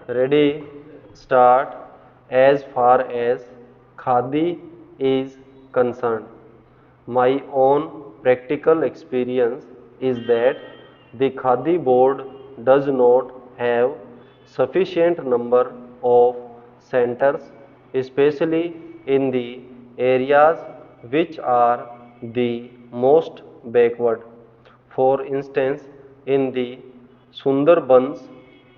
Ready, start. As far as Khadi is concerned, my own practical experience is that the Khadi board does not have sufficient number of centers, especially in the areas which are the most backward. For instance, in the Sundarbans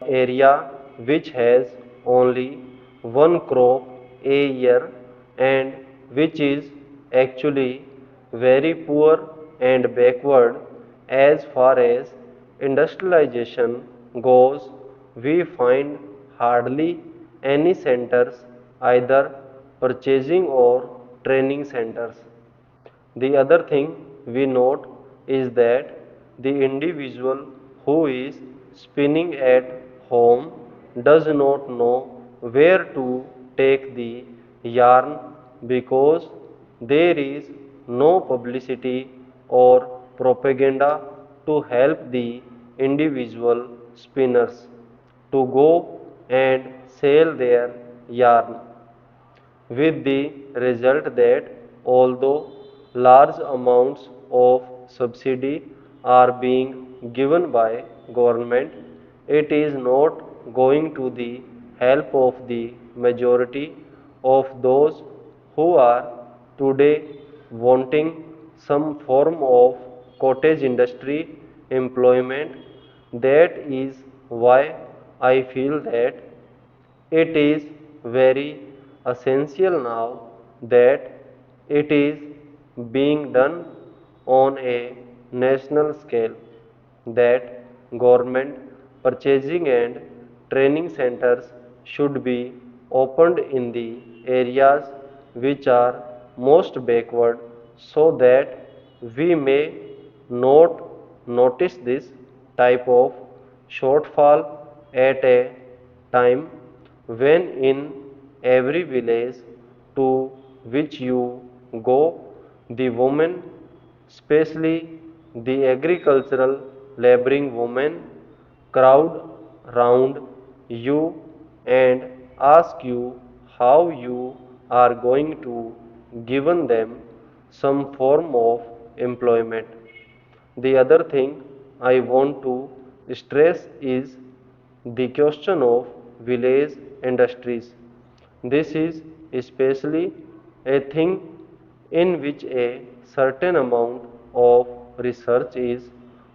area which has only one crop a year and which is actually very poor and backward as far as industrialization goes, we find hardly any centers, either purchasing or training centers. The other thing we note is that the individual who is spinning at home does not know where to take the yarn because there is no publicity or propaganda to help the individual spinners to go and sell their yarn, with the result that although large amounts of subsidy are being given by government, it is not going to the help of the majority of those who are today wanting some form of cottage industry employment. That is why I feel that it is very essential now that it is being done on a national scale, that government purchasing and training centers should be opened in the areas which are most backward so that we may not notice this type of shortfall at a time when in every village to which you go, the women, especially the agricultural laboring women, crowd round you and ask you how you are going to given them some form of employment. The other thing I want to stress is the question of village industries. This is especially a thing in which a certain amount of research is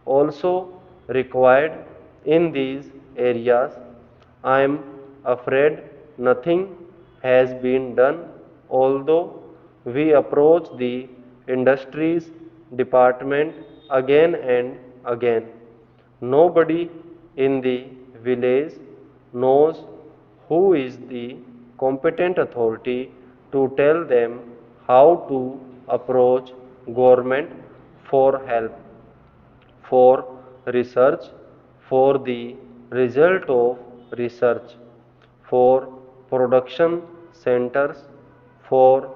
also required in these areas. I am afraid nothing has been done, although we approach the industries department again and again. Nobody in the village knows who is the competent authority to tell them how to approach government for help, for research, for the result of research, for production centers, for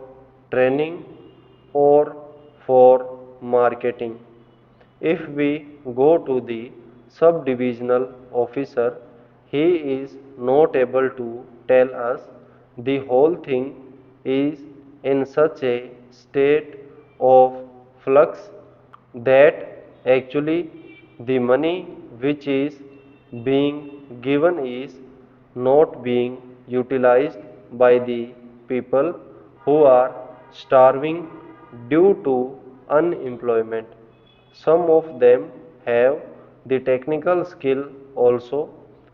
training, or for marketing. If we go to the subdivisional officer, he is not able to tell us. The whole thing is in such a state of flux that actually the money which is being given is not being utilized by the people who are starving due to unemployment. Some of them have the technical skill also.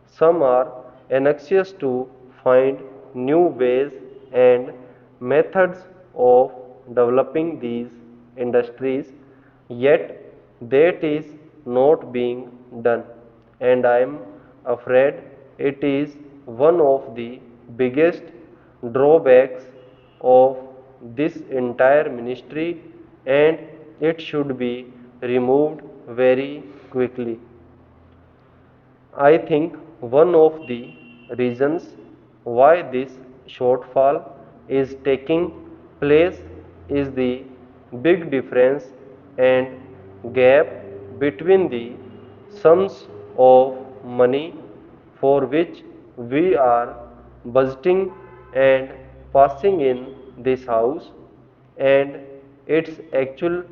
Some are anxious to find new ways and methods of developing these industries, yet that is not being done, and I am afraid it is one of the biggest drawbacks of this entire ministry, and it should be removed very quickly. I think one of the reasons why this shortfall is taking place is the big difference and gap between the sums of money for which we are budgeting and passing in this house, and its actual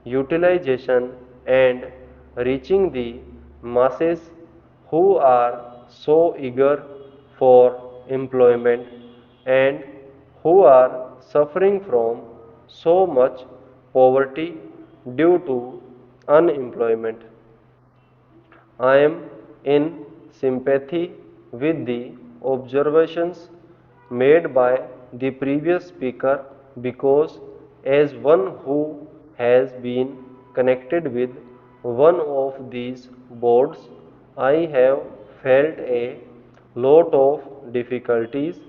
utilization and reaching the masses who are so eager for employment and who are suffering from so much poverty due to unemployment. I am in sympathy with the observations made by the previous speaker because, as one who has been connected with one of these boards, I have felt a lot of difficulties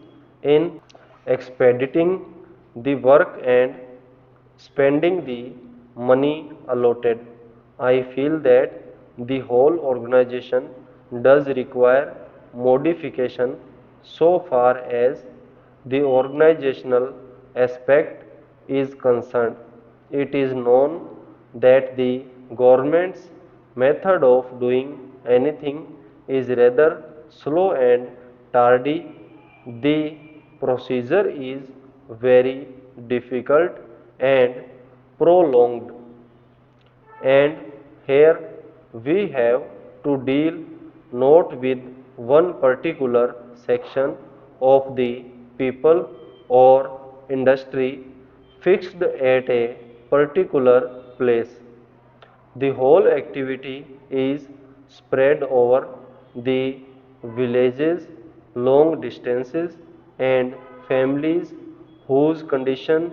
in expediting the work and spending the money allotted. I feel that the whole organization does require modification so far as the organizational aspect is concerned. It is known that the government's method of doing anything is rather slow and tardy. The procedure is very difficult and prolonged, and here we have to deal not with one particular section of the people or industry fixed at a particular place. The whole activity is spread over the villages, long distances, and families whose condition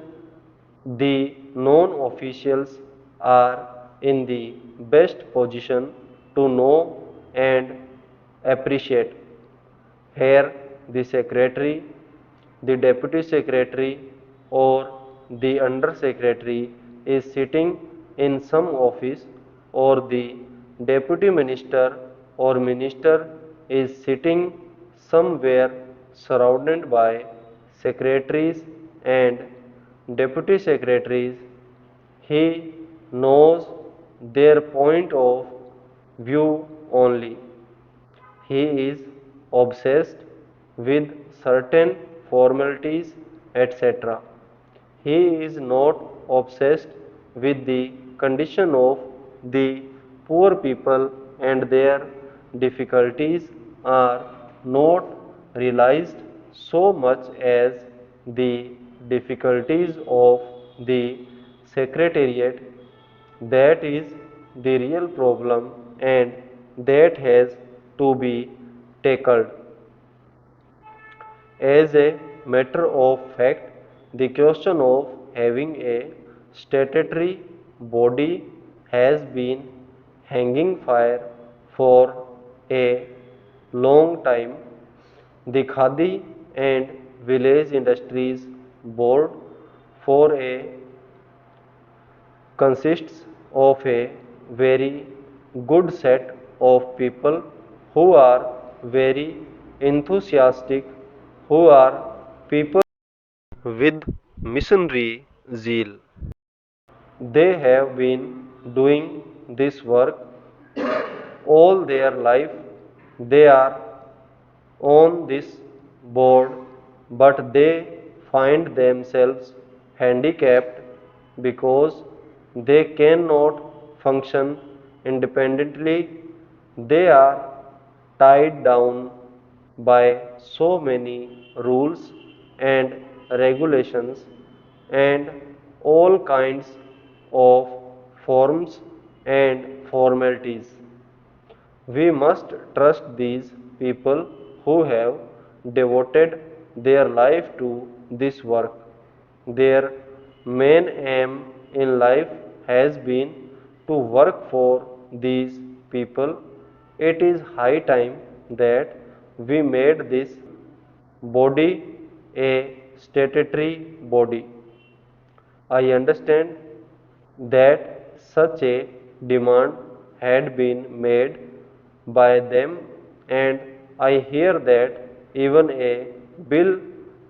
the non-officials are in the best position to know and appreciate. Here, the secretary, the deputy secretary, or the under secretary is sitting in some office, or the deputy minister or minister is sitting somewhere surrounded by secretaries and deputy secretaries. He knows their point of view only. He is obsessed with certain formalities, etc. He is not obsessed with the condition of the poor people, and their difficulties are not realized so much as the difficulties of the secretariat. That is the real problem, and that has to be tackled. As a matter of fact, the question of having a statutory body has been hanging fire for a long time. The Khadi and Village Industries Board for a consists of a very good set of people who are very enthusiastic, who are people with missionary zeal. They have been doing this work all their life. They are on this board, but they find themselves handicapped because they cannot function independently. They are tied down by so many rules and regulations and all kinds of forms and formalities. We must trust these people who have devoted their life to this work. Their main aim in life has been to work for these people. It is high time that we made this body a statutory body. I understand that such a demand had been made by them, and I hear that even a bill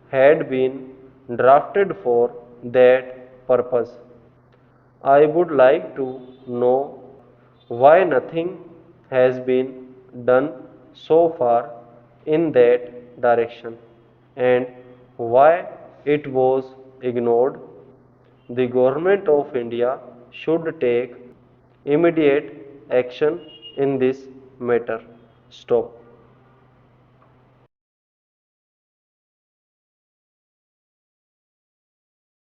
had been drafted for that purpose. I would like to know why nothing has been done so far in that direction and why it was ignored. The government of India should take immediate action in this matter. Stop.